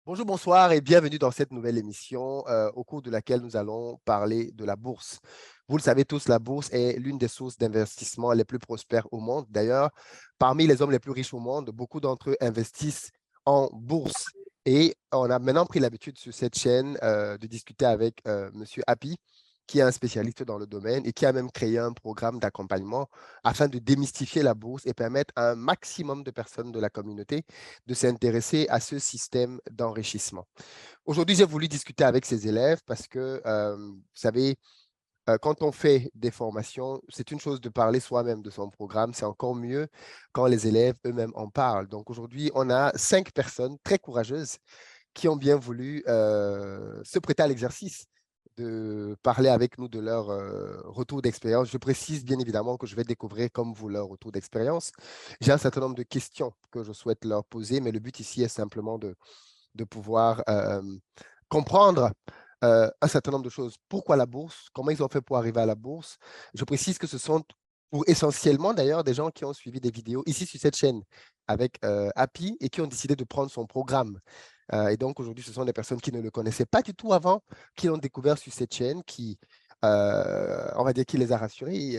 Bonjour, bonsoir et bienvenue dans cette nouvelle émission au cours de laquelle nous allons parler de la bourse. Vous le savez tous, la bourse est l'une des sources d'investissement les plus prospères au monde. D'ailleurs, parmi les hommes les plus riches au monde, beaucoup d'entre eux investissent en bourse. Et on a maintenant pris l'habitude sur cette chaîne de discuter avec Monsieur Happy, qui est un spécialiste dans le domaine et qui a même créé un programme d'accompagnement afin de démystifier la bourse et permettre à un maximum de personnes de la communauté de s'intéresser à ce système d'enrichissement. Aujourd'hui, j'ai voulu discuter avec ces élèves parce que, vous savez, quand on fait des formations, c'est une chose de parler soi-même de son programme, c'est encore mieux quand les élèves eux-mêmes en parlent. Donc aujourd'hui, on a 5 personnes très courageuses qui ont bien voulu se prêter à l'exercice de parler avec nous de leur retour d'expérience. Je précise bien évidemment que je vais découvrir comme vous leur retour d'expérience. J'ai un certain nombre de questions que je souhaite leur poser, mais le but ici est simplement de pouvoir comprendre un certain nombre de choses. Pourquoi la bourse? Comment ils ont fait pour arriver à la bourse? Je précise que ce sont pour essentiellement d'ailleurs des gens qui ont suivi des vidéos ici sur cette chaîne avec Happy et qui ont décidé de prendre son programme. Et donc aujourd'hui, ce sont des personnes qui ne le connaissaient pas du tout avant, qui l'ont découvert sur cette chaîne, qui, on va dire, qui les a rassurés.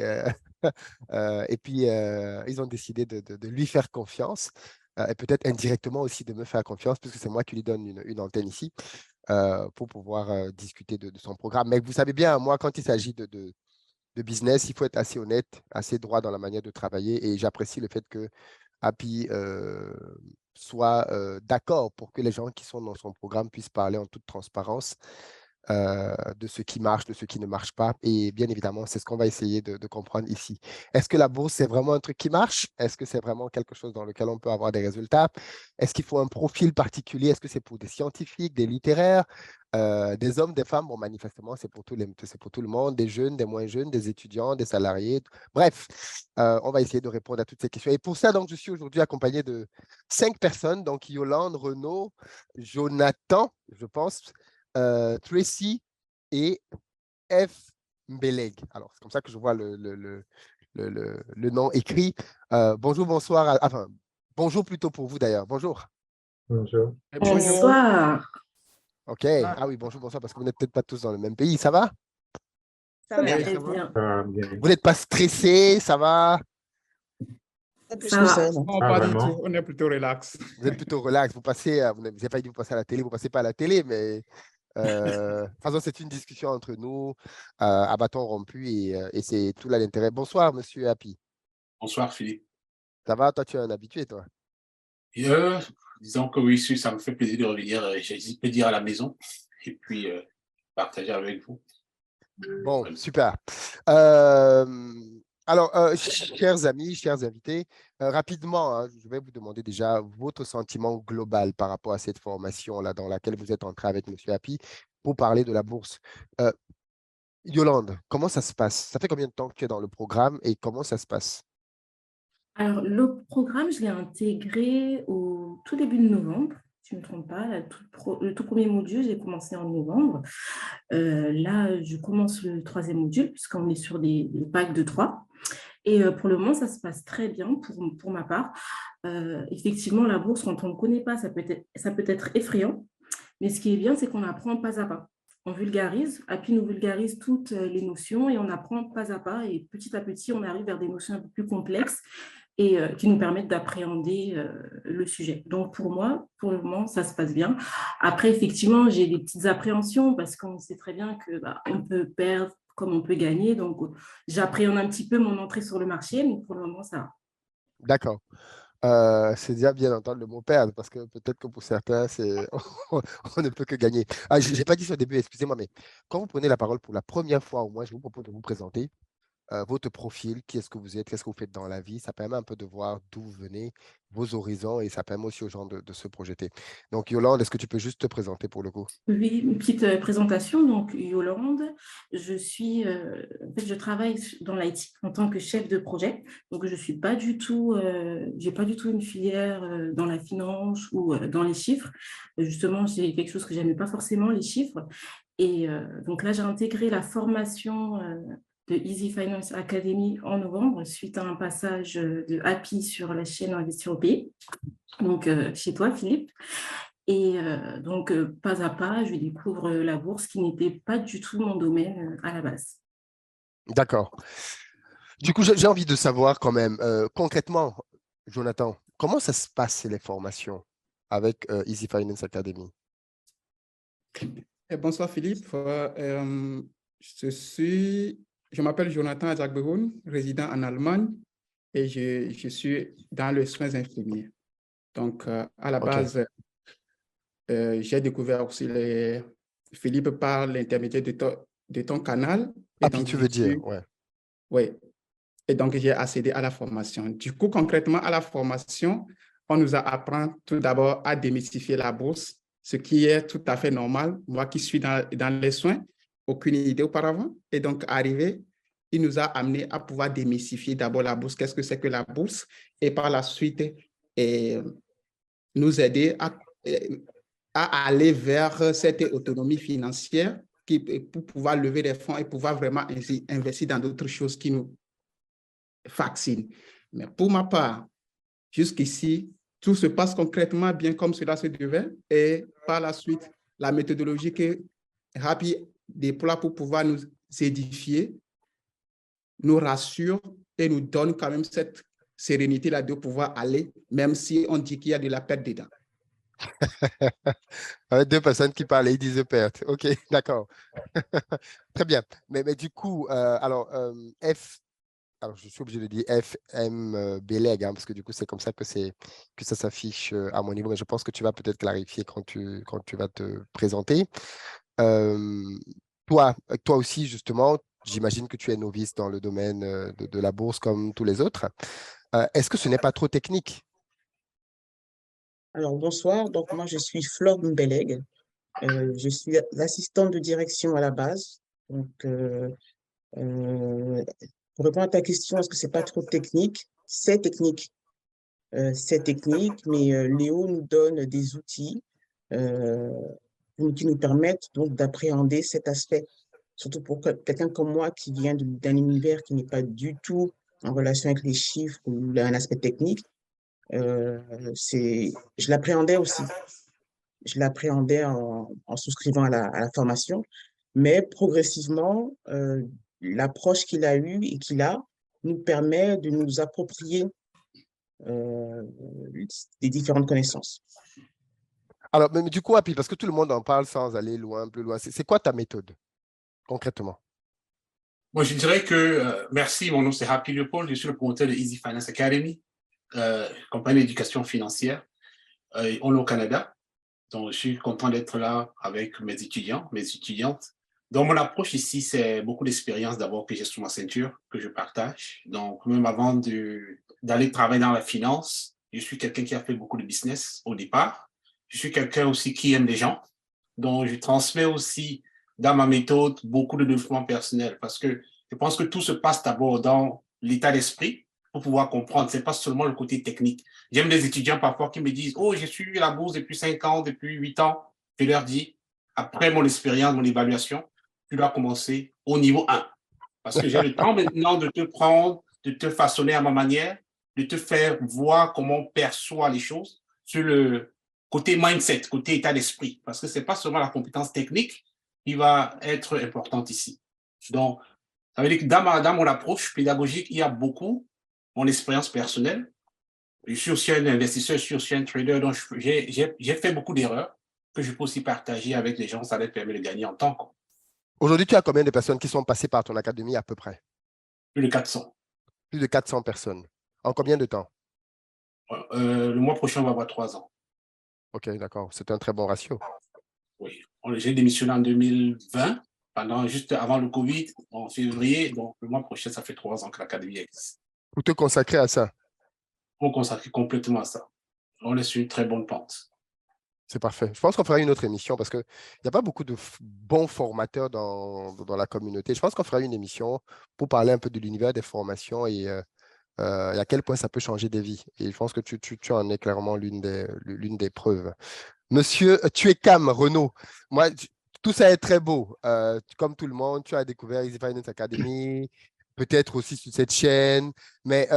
Et puis, ils ont décidé de lui faire confiance et peut-être indirectement aussi de me faire confiance, puisque c'est moi qui lui donne une antenne ici pour pouvoir discuter de son programme. Mais vous savez bien, moi, quand il s'agit de business, il faut être assez honnête, assez droit dans la manière de travailler. Et j'apprécie le fait que Happy soit d'accord pour que les gens qui sont dans son programme puissent parler en toute transparence de ce qui marche, de ce qui ne marche pas. Et bien évidemment, c'est ce qu'on va essayer de comprendre ici. Est-ce que la bourse, c'est vraiment un truc qui marche? Est-ce que c'est vraiment quelque chose dans lequel on peut avoir des résultats? Est-ce qu'il faut un profil particulier? Est-ce que c'est pour des scientifiques, des littéraires, des hommes, des femmes? Bon, manifestement, c'est pour tout le monde, des jeunes, des moins jeunes, des étudiants, des salariés. Bref, on va essayer de répondre à toutes ces questions. Et pour ça, donc, je suis aujourd'hui accompagné de 5 personnes. Donc, Yolande, Renaud, Jonathan, je pense, Tracy et F. Mbeleg. Alors, c'est comme ça que je vois le nom écrit. Bonjour, bonsoir. Enfin, bonjour plutôt pour vous d'ailleurs. Bonjour. Bonjour. Bonjour. Bonsoir. OK. Ah oui, bonjour, bonsoir, parce que vous n'êtes peut-être pas tous dans le même pays. Ça va? Ça va, Très ça va? bien. Bien. Vous n'êtes pas stressé? Ça va? Un peu Ça va. stressé, non? Pas Pas du vraiment. tout, on est plutôt relax. Vous êtes plutôt relax. Vous passez, vous n'avez pas dit que vous passez à la télé, vous passez pas à la télé, mais de toute façon, c'est une discussion entre nous à bâton rompu et c'est tout là l'intérêt. Bonsoir, monsieur Happy. Bonsoir Philippe. Ça va? Toi, tu es un habitué, toi? Et, disons que oui, ça me fait plaisir de revenir, j'hésite à dire à la maison et puis partager avec vous. Bon, super. Euh, alors, chers amis, chers invités, rapidement, hein, je vais vous demander déjà votre sentiment global par rapport à cette formation-là dans laquelle vous êtes entré avec monsieur Happy pour parler de la bourse. Euh, Yolande, comment ça se passe? Ça fait combien de temps que tu es dans le programme et comment ça se passe? Alors, le programme, je l'ai intégré au tout début de novembre, si je ne me trompe pas. Le tout premier module, j'ai commencé en novembre. Là, je commence le troisième module, puisqu'on est sur des packs de 3. Et pour le moment, ça se passe très bien pour ma part. Effectivement, la bourse, quand on ne connaît pas, ça peut être effrayant. Mais ce qui est bien, c'est qu'on apprend pas à pas. On vulgarise, Happy nous vulgarise toutes les notions et on apprend pas à pas. Et petit à petit, on arrive vers des notions un peu plus complexes et qui nous permettent d'appréhender le sujet. Donc, pour moi, pour le moment, ça se passe bien. Après, effectivement, j'ai des petites appréhensions parce qu'on sait très bien qu'on peut perdre comme on peut gagner. Donc, j'appréhende un petit peu mon entrée sur le marché, mais pour le moment, ça va. D'accord. C'est déjà bien d'entendre le mot perdre parce que peut-être que pour certains, on ne peut que gagner. Ah, je n'ai pas dit ça au début, excusez-moi, mais quand vous prenez la parole pour la première fois au moins, je vous propose de vous présenter votre profil, qui est-ce que vous êtes, qu'est-ce que vous faites dans la vie. Ça permet un peu de voir d'où vous venez, vos horizons, et ça permet aussi aux gens de se projeter. Donc, Yolande, est-ce que tu peux juste te présenter pour le coup? Oui, une petite présentation. Donc, Yolande, je travaille dans l'IT en tant que chef de projet. Donc, je suis pas du tout, j'ai pas du tout une filière dans la finance ou dans les chiffres. Justement, c'est quelque chose que j'aimais pas forcément, les chiffres. Et donc là, j'ai intégré la formation de Easy Finance Academy en novembre suite à un passage de Happy sur la chaîne Investir au pays. Donc, chez toi, Philippe. Et donc, pas à pas, je découvre la bourse qui n'était pas du tout mon domaine à la base. D'accord. Du coup, j'ai envie de savoir quand même, concrètement, Jonathan, comment ça se passe les formations avec Easy Finance Academy? Bonsoir Philippe. Je m'appelle Jonathan Azagbehoun, résident en Allemagne et je suis dans les soins infirmiers. Donc, à la OK. base, j'ai découvert aussi Philippe par l'intermédiaire de ton canal. Et Ah, puis donc, tu veux dire, ouais. Oui. Et donc, j'ai accédé à la formation. Du coup, concrètement, à la formation, on nous a appris tout d'abord à démystifier la bourse, ce qui est tout à fait normal. Moi qui suis dans les soins, aucune idée auparavant. Et donc, arrivé, il nous a amené à pouvoir démystifier d'abord la bourse. Qu'est-ce que c'est que la bourse? Et par la suite, nous aider à aller vers cette autonomie financière pour pouvoir lever des fonds et pouvoir vraiment investir dans d'autres choses qui nous fascinent. Mais pour ma part, jusqu'ici, tout se passe concrètement bien comme cela se devait. Et par la suite, la méthodologie que Happy déploie pour pouvoir nous édifier nous rassure et nous donne quand même cette sérénité-là de pouvoir aller, même si on dit qu'il y a de la perte dedans. Avec deux personnes qui parlent et ils disent perte. OK, d'accord. Très bien. Mais du coup, alors, alors, je suis obligé de dire FMBLEG, hein, parce que du coup, c'est comme ça que ça s'affiche à mon niveau. Mais je pense que tu vas peut-être clarifier quand tu vas te présenter. Euh, toi aussi, justement, j'imagine que tu es novice dans le domaine de la bourse comme tous les autres. Est-ce que ce n'est pas trop technique? Alors, bonsoir. Donc, moi, je suis Flore Mbeleg. Je suis l'assistante de direction à la base. Donc, euh, pour répondre à ta question, est-ce que c'est pas trop technique? C'est technique. C'est technique, mais Léo nous donne des outils euh, qui nous permettent donc d'appréhender cet aspect. Surtout pour quelqu'un comme moi qui vient d'un univers qui n'est pas du tout en relation avec les chiffres ou un aspect technique. Je l'appréhendais aussi. Je l'appréhendais en souscrivant à la formation, mais progressivement, l'approche qu'il a eue et qu'il a nous permet de nous approprier euh, des différentes connaissances. Alors, mais du coup, Happy, parce que tout le monde en parle sans aller loin, plus loin. C'est quoi ta méthode, concrètement? Moi, je dirais que, merci, mon nom c'est Happy Leopold, je suis le promoteur de Easy Finance Academy, compagnie d'éducation financière. On est au Canada, donc je suis content d'être là avec mes étudiants, mes étudiantes. Donc, mon approche ici, c'est beaucoup d'expérience d'abord que j'ai sur ma ceinture, que je partage. Donc, même avant d'aller travailler dans la finance, je suis quelqu'un qui a fait beaucoup de business au départ. Je suis quelqu'un aussi qui aime les gens. Donc, je transmets aussi dans ma méthode beaucoup de développement personnel parce que je pense que tout se passe d'abord dans l'état d'esprit pour pouvoir comprendre. Ce n'est pas seulement le côté technique. J'aime des étudiants parfois qui me disent « Oh, j'ai suivi la bourse depuis 5 ans, depuis 8 ans. » Je leur dis, après mon expérience, mon évaluation, tu dois commencer au niveau 1. Parce que j'ai le temps maintenant de te prendre, de te façonner à ma manière, de te faire voir comment on perçoit les choses sur le côté mindset, côté état d'esprit. Parce que ce n'est pas seulement la compétence technique qui va être importante ici. Donc, ça veut dire que dans mon approche pédagogique, il y a beaucoup mon expérience personnelle. Je suis aussi un investisseur, je suis aussi un trader, donc j'ai fait beaucoup d'erreurs que je peux aussi partager avec les gens, ça leur permet de gagner en temps. Aujourd'hui, tu as combien de personnes qui sont passées par ton académie à peu près? Plus de 400. Plus de 400 personnes. En combien de temps? Le mois prochain, on va avoir 3 ans. OK, d'accord. C'est un très bon ratio. Oui. J'ai démissionné en 2020, juste avant le Covid, en février. Donc, le mois prochain, ça fait 3 ans que l'académie existe. Pour te consacrer à ça. On consacre complètement à ça. On est sur une très bonne pente. C'est parfait. Je pense qu'on fera une autre émission parce qu'il n'y a pas beaucoup de bons formateurs dans la communauté. Je pense qu'on fera une émission pour parler un peu de l'univers des formations et à quel point ça peut changer des vies. Et je pense que tu en es clairement l'une des preuves. Monsieur, tu es Cam, Renaud. Moi, tout ça est très beau. Comme tout le monde, tu as découvert Easy Finance Academy, peut-être aussi sur cette chaîne. Mais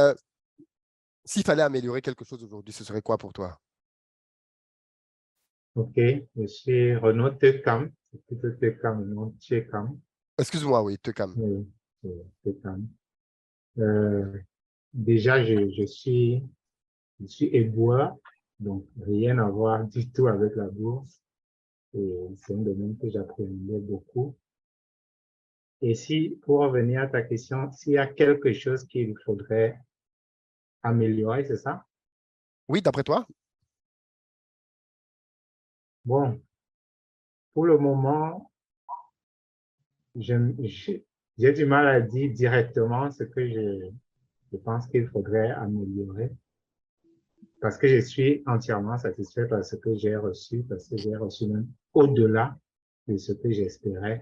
s'il fallait améliorer quelque chose aujourd'hui, ce serait quoi pour toi? Ok, je suis Renaud Tekam. C'est plutôt Tekam, non Tchekam. Excuse-moi, oui, Tekam. Oui, c'est Tekam. Déjà, je suis éboueur, donc rien à voir du tout avec la bourse. Et c'est un domaine que j'appréhendais beaucoup. Et si, pour revenir à ta question, s'il y a quelque chose qu'il faudrait améliorer, c'est ça? Oui, d'après toi? Bon, pour le moment, j'ai du mal à dire directement ce que je pense qu'il faudrait améliorer parce que je suis entièrement satisfait par ce que j'ai reçu, parce que j'ai reçu même au-delà de ce que j'espérais.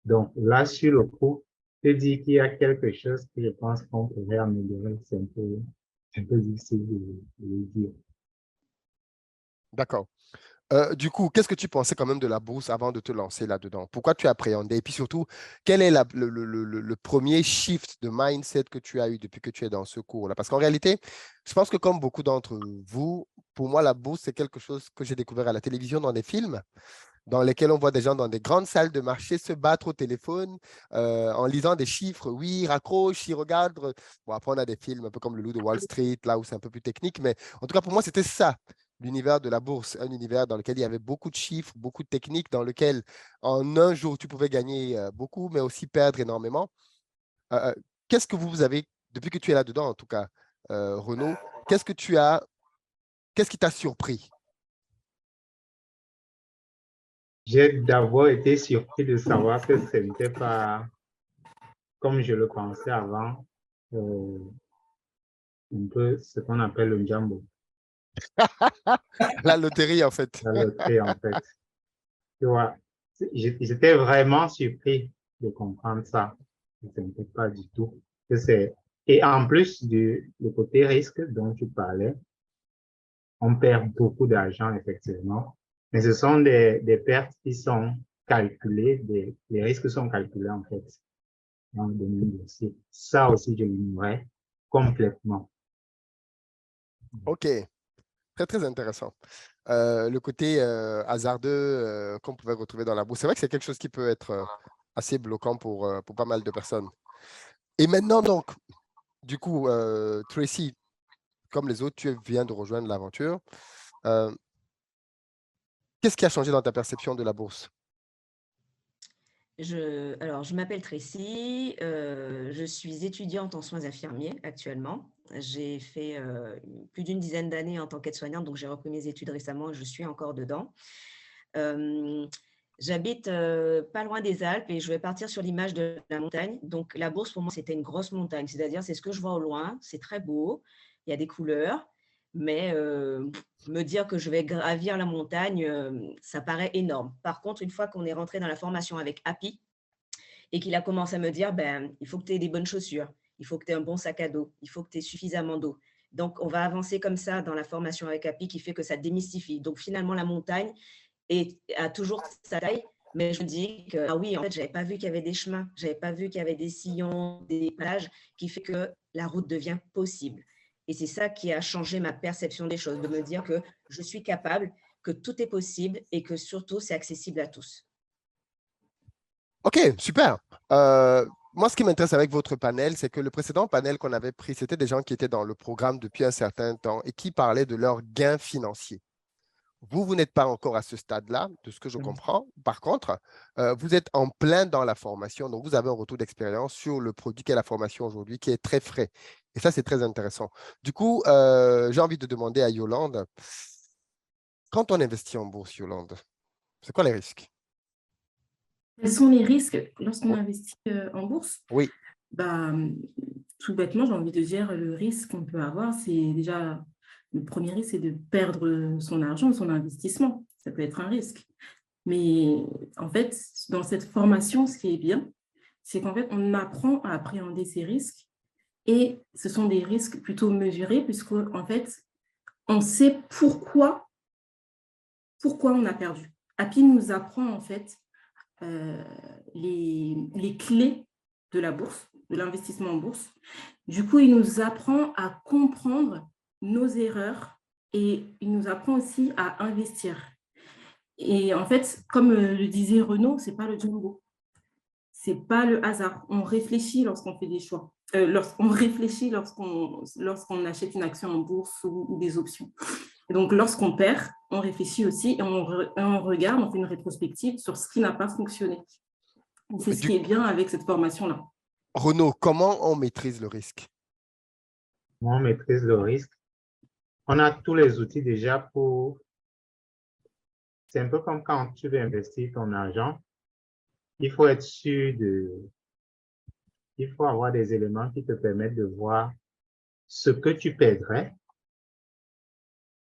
Donc là, sur le coup, je dis qu'il y a quelque chose que je pense qu'on pourrait améliorer. C'est un peu difficile de le dire. D'accord. Du coup, qu'est-ce que tu pensais quand même de la bourse avant de te lancer là-dedans? Pourquoi tu appréhendais? Et puis surtout, quel est le premier shift de mindset que tu as eu depuis que tu es dans ce cours-là? Parce qu'en réalité, je pense que comme beaucoup d'entre vous, pour moi, la bourse, c'est quelque chose que j'ai découvert à la télévision dans des films dans lesquels on voit des gens dans des grandes salles de marché se battre au téléphone en lisant des chiffres. Oui, ils raccrochent, ils regardent. Bon, après, on a des films un peu comme Le Loup de Wall Street, là où c'est un peu plus technique. Mais en tout cas, pour moi, c'était ça, l'univers de la bourse. Un univers dans lequel il y avait beaucoup de chiffres, beaucoup de techniques, dans lequel en un jour, tu pouvais gagner beaucoup, mais aussi perdre énormément. Qu'est-ce que vous avez, depuis que tu es là-dedans, en tout cas, Renaud, qu'est-ce qui t'a surpris? J'ai d'abord été surpris de savoir que ce n'était pas comme je le pensais avant, un peu ce qu'on appelle le jambo, La loterie, en fait. la loterie en fait. Tu vois, j'étais vraiment surpris de comprendre ça. Ce n'était pas du tout. Et en plus du côté risque dont tu parlais, on perd beaucoup d'argent effectivement, mais ce sont des pertes qui sont calculées, les risques sont calculés en fait dans le domaine boursier. Ça aussi, je l'ignorais complètement. OK. Très, très intéressant. Le côté hasardeux qu'on pouvait retrouver dans la bourse, c'est vrai que c'est quelque chose qui peut être assez bloquant pour pas mal de personnes. Et maintenant, donc, du coup, Tracy, comme les autres, tu viens de rejoindre l'aventure. Qu'est-ce qui a changé dans ta perception de la bourse? Alors, je m'appelle Tracy, je suis étudiante en soins infirmiers actuellement. J'ai fait plus d'une dizaine d'années en tant qu'aide-soignante, donc j'ai repris mes études récemment et je suis encore dedans. J'habite pas loin des Alpes et je vais partir sur l'image de la montagne. Donc, la bourse, pour moi, c'était une grosse montagne, c'est-à-dire c'est ce que je vois au loin, c'est très beau, il y a des couleurs, mais me dire que je vais gravir la montagne, ça paraît énorme. Par contre, une fois qu'on est rentré dans la formation avec Happy et qu'il a commencé à me dire, il faut que tu aies des bonnes chaussures, il faut que tu aies un bon sac à dos, il faut que tu aies suffisamment d'eau. Donc, on va avancer comme ça dans la formation avec Happy qui fait que ça démystifie. Donc, finalement, la montagne a toujours sa taille, mais je me dis que, ah oui, en fait, je n'avais pas vu qu'il y avait des chemins, je n'avais pas vu qu'il y avait des sillons, des plages, qui fait que la route devient possible. Et c'est ça qui a changé ma perception des choses, de me dire que je suis capable, que tout est possible et que surtout, c'est accessible à tous. OK, super. Moi, ce qui m'intéresse avec votre panel, c'est que le précédent panel qu'on avait pris, c'était des gens qui étaient dans le programme depuis un certain temps et qui parlaient de leurs gains financiers. Vous n'êtes pas encore à ce stade-là, de ce que je comprends. Par contre, vous êtes en plein dans la formation, donc vous avez un retour d'expérience sur le produit qu'est la formation aujourd'hui, qui est très frais. Et ça, c'est très intéressant. Du coup, j'ai envie de demander à Yolande, quand on investit en bourse, Yolande, c'est quoi les risques? Quels sont les risques lorsqu'on investit en bourse? Oui. Tout bêtement, j'ai envie de dire, le risque qu'on peut avoir, c'est déjà, le premier risque, c'est de perdre son argent, son investissement. Ça peut être un risque. Mais en fait, dans cette formation, ce qui est bien, c'est qu'en fait, on apprend à appréhender ces risques et ce sont des risques plutôt mesurés puisqu'en fait, on sait pourquoi on a perdu. Happy nous apprend en fait les clés de la bourse, de l'investissement en bourse. Du coup, il nous apprend à comprendre nos erreurs et il nous apprend aussi à investir. Et en fait, comme le disait Renaud, ce n'est pas le jumbo. Ce n'est pas le hasard. On réfléchit lorsqu'on fait des choix. On réfléchit lorsqu'on achète une action en bourse ou des options. Et donc, lorsqu'on perd, on réfléchit aussi et on regarde, on fait une rétrospective sur ce qui n'a pas fonctionné. C'est ce qui est bien avec cette formation-là. Renaud, comment on maîtrise le risque? Comment on maîtrise le risque? On a tous les outils déjà pour... C'est un peu comme quand tu veux investir ton argent. Il faut être sûr il faut avoir des éléments qui te permettent de voir ce que tu perdrais,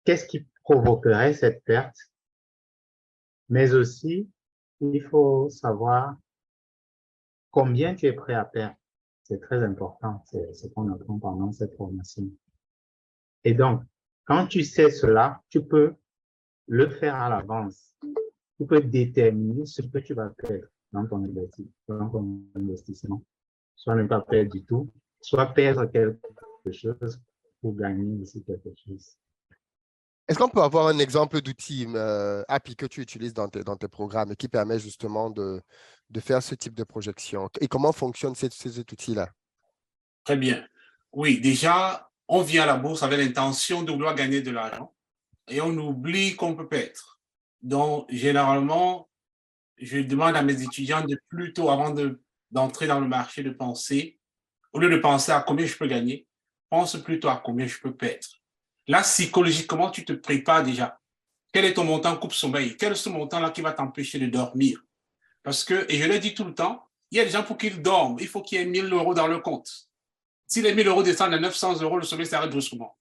qu'est-ce qui provoquerait cette perte, mais aussi, il faut savoir combien tu es prêt à perdre. C'est très important, c'est ce qu'on apprend pendant cette formation. Et donc, quand tu sais cela, tu peux le faire à l'avance. Tu peux déterminer ce que tu vas perdre dans ton investissement. Soit ne pas perdre du tout, soit perdre quelque chose pour gagner aussi quelque chose. Est-ce qu'on peut avoir un exemple d'outil API que tu utilises dans tes programmes et qui permet justement de faire ce type de projection? Et comment fonctionnent ces outils-là? Très bien. Oui, déjà, on vient à la bourse avec l'intention de vouloir gagner de l'argent et on oublie qu'on peut perdre. Donc, généralement, je demande à mes étudiants de plutôt, avant d'entrer dans le marché, de penser, au lieu de penser à combien je peux gagner, pense plutôt à combien je peux perdre. Là, psychologiquement, tu te prépares déjà. Quel est ton montant coupe-sommeil? Quel est ce montant-là qui va t'empêcher de dormir? Parce que, et je le dis tout le temps, il y a des gens pour qu'ils dorment, il faut qu'il y ait 1 000 € dans le compte. Si les 1 000 € descendent à 900 €, le sommeil s'arrête brusquement.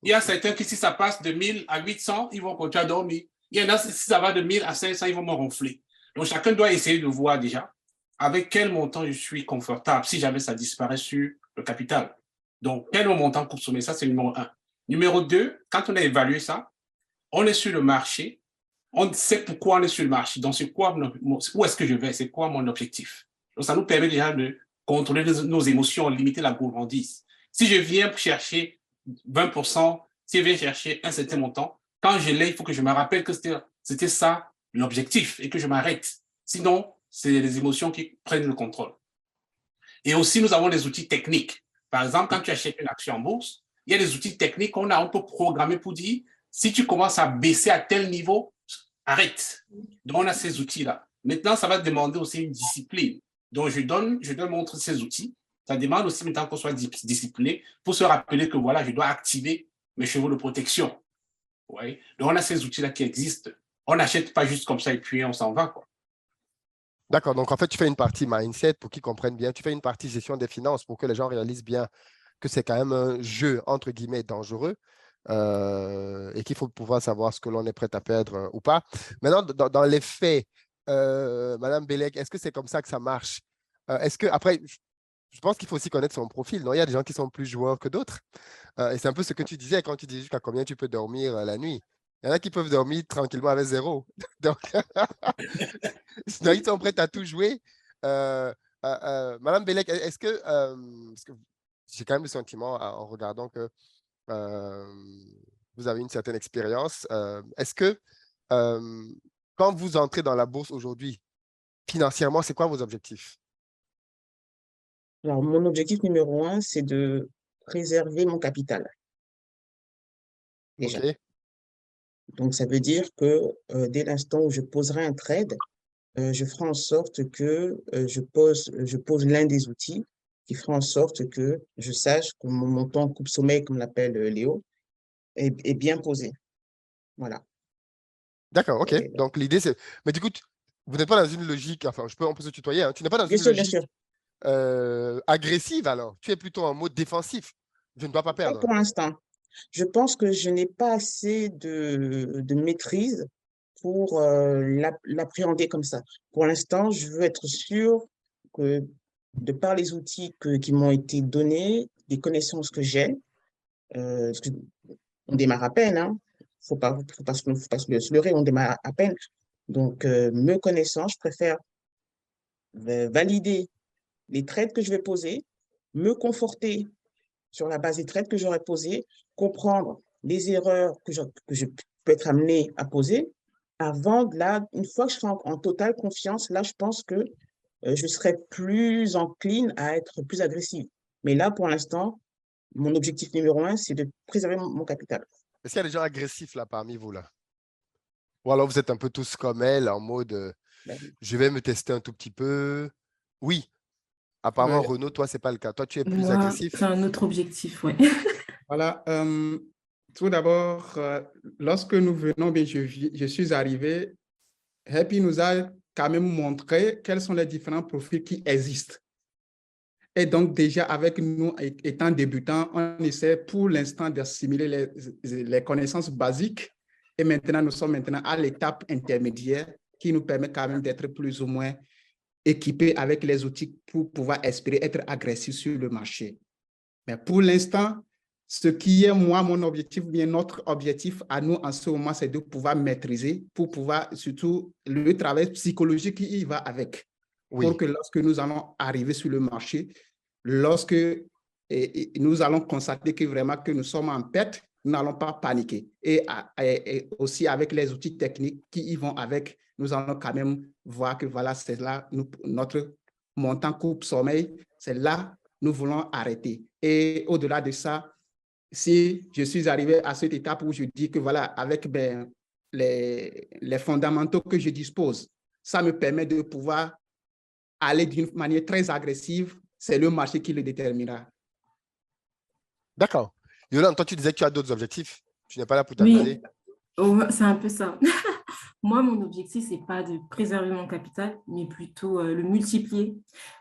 Il y a certains qui, si ça passe de 1 000 à 800, ils vont continuer à dormir. Il y en a, si ça va de 1 000 à 500, ils vont me ronfler. Donc, chacun doit essayer de voir déjà avec quel montant je suis confortable si jamais ça disparaît sur le capital. Donc, quel montant coupe-sommeil? Ça, c'est numéro 1. Numéro 2, quand on a évalué ça, on est sur le marché, on sait pourquoi on est sur le marché. Donc, c'est quoi, où est-ce que je vais? C'est quoi mon objectif? Donc, ça nous permet déjà de contrôler nos émotions, limiter la gourmandise. Si je viens chercher 20%, si je viens chercher un certain montant, quand je l'ai, il faut que je me rappelle que c'était ça l'objectif et que je m'arrête. Sinon, c'est les émotions qui prennent le contrôle. Et aussi, nous avons des outils techniques. Par exemple, quand tu achètes une action en bourse, il y a des outils techniques qu'on peut programmer pour dire, si tu commences à baisser à tel niveau, arrête. Donc, on a ces outils-là. Maintenant, ça va demander aussi une discipline. Donc, je dois montrer ces outils. Ça demande aussi maintenant qu'on soit discipliné pour se rappeler que voilà, je dois activer mes chevaux de protection. Ouais. Donc, on a ces outils-là qui existent. On n'achète pas juste comme ça et puis on s'en va, quoi. D'accord, donc en fait, tu fais une partie mindset pour qu'ils comprennent bien, tu fais une partie gestion des finances pour que les gens réalisent bien que c'est quand même un jeu, entre guillemets, dangereux et qu'il faut pouvoir savoir ce que l'on est prêt à perdre ou pas. Maintenant, dans les faits, Madame Bellec, est-ce que c'est comme ça que ça marche? Est-ce que, après, je pense qu'il faut aussi connaître son profil, non? Il y a des gens qui sont plus joueurs que d'autres. Et c'est un peu ce que tu disais quand tu disais jusqu'à combien tu peux dormir la nuit. Il y en a qui peuvent dormir tranquillement avec 0. Donc, ils sont prêts à tout jouer. Madame Bellec, est-ce que j'ai quand même le sentiment en regardant que vous avez une certaine expérience, est-ce que quand vous entrez dans la bourse aujourd'hui, financièrement, c'est quoi vos objectifs? Alors, mon objectif numéro 1, c'est de préserver mon capital, déjà. OK. Donc, ça veut dire que dès l'instant où je poserai un trade, je ferai en sorte que je pose l'un des outils qui fera en sorte que je sache que mon montant coupe-sommeil, comme l'appelle Léo, est bien posé. Voilà. D'accord, OK. Donc, l'idée, c'est... Mais du coup, vous n'êtes pas dans une logique... Enfin, on peut se tutoyer. Hein. Tu n'es pas dans Bien une sûr, bien logique sûr. agressive, alors. Tu es plutôt en mode défensif. Je ne dois pas Pas perdre. pour l'instant. Je pense que je n'ai pas assez de maîtrise pour l'appréhender comme ça. Pour l'instant, je veux être sûr que de par les outils qui m'ont été donnés, les connaissances que j'ai, parce qu'on démarre à peine, hein, faut pas se leurrer, on démarre à peine. Donc, me connaissant, je préfère valider les trades que je vais poser, me conforter sur la base des trades que j'aurais posés, comprendre les erreurs que je peux être amené à poser, avant, là, une fois que je serai en totale confiance, là, je pense que je serai plus encline à être plus agressive. Mais là, pour l'instant, mon objectif numéro 1, c'est de préserver mon capital. Est-ce qu'il y a des gens agressifs là parmi vous là? Ou alors vous êtes un peu tous comme elle, en mode Ben, je vais me tester un tout petit peu. Oui, apparemment, Ouais, Renaud, toi, c'est pas le cas. Toi, tu es plus Moi, c'est agressif. un autre objectif, ouais. voilà. Tout d'abord, lorsque nous venons, bien, je suis arrivé, Happy nous a quand même montré quels sont les différents profils qui existent. Et donc, déjà, avec nous, étant débutants, on essaie pour l'instant d'assimiler les connaissances basiques. Et maintenant, nous sommes maintenant à l'étape intermédiaire qui nous permet quand même d'être plus ou moins équipés avec les outils pour pouvoir espérer être agressifs sur le marché. Mais pour l'instant, ce qui est moi, mon objectif, bien notre objectif à nous en ce moment, c'est de pouvoir maîtriser, pour pouvoir surtout le travail psychologique qui y va avec. Oui, Pour que lorsque nous allons arriver sur le marché, lorsque nous allons constater que vraiment que nous sommes en perte, nous n'allons pas paniquer. Et aussi avec les outils techniques qui y vont avec, nous allons quand même voir que voilà, c'est là notre montant coupe sommeil, c'est là nous voulons arrêter. Et au-delà de ça, si je suis arrivé à cette étape où je dis que voilà, avec les fondamentaux que je dispose, ça me permet de pouvoir aller d'une manière très agressive, c'est le marché qui le déterminera. d'accord. Yolande, toi, tu disais que tu as d'autres objectifs. Tu n'es pas là pour Oui, t'amuser. c'est un peu ça. Moi, mon objectif, c'est pas de préserver mon capital, mais plutôt le multiplier.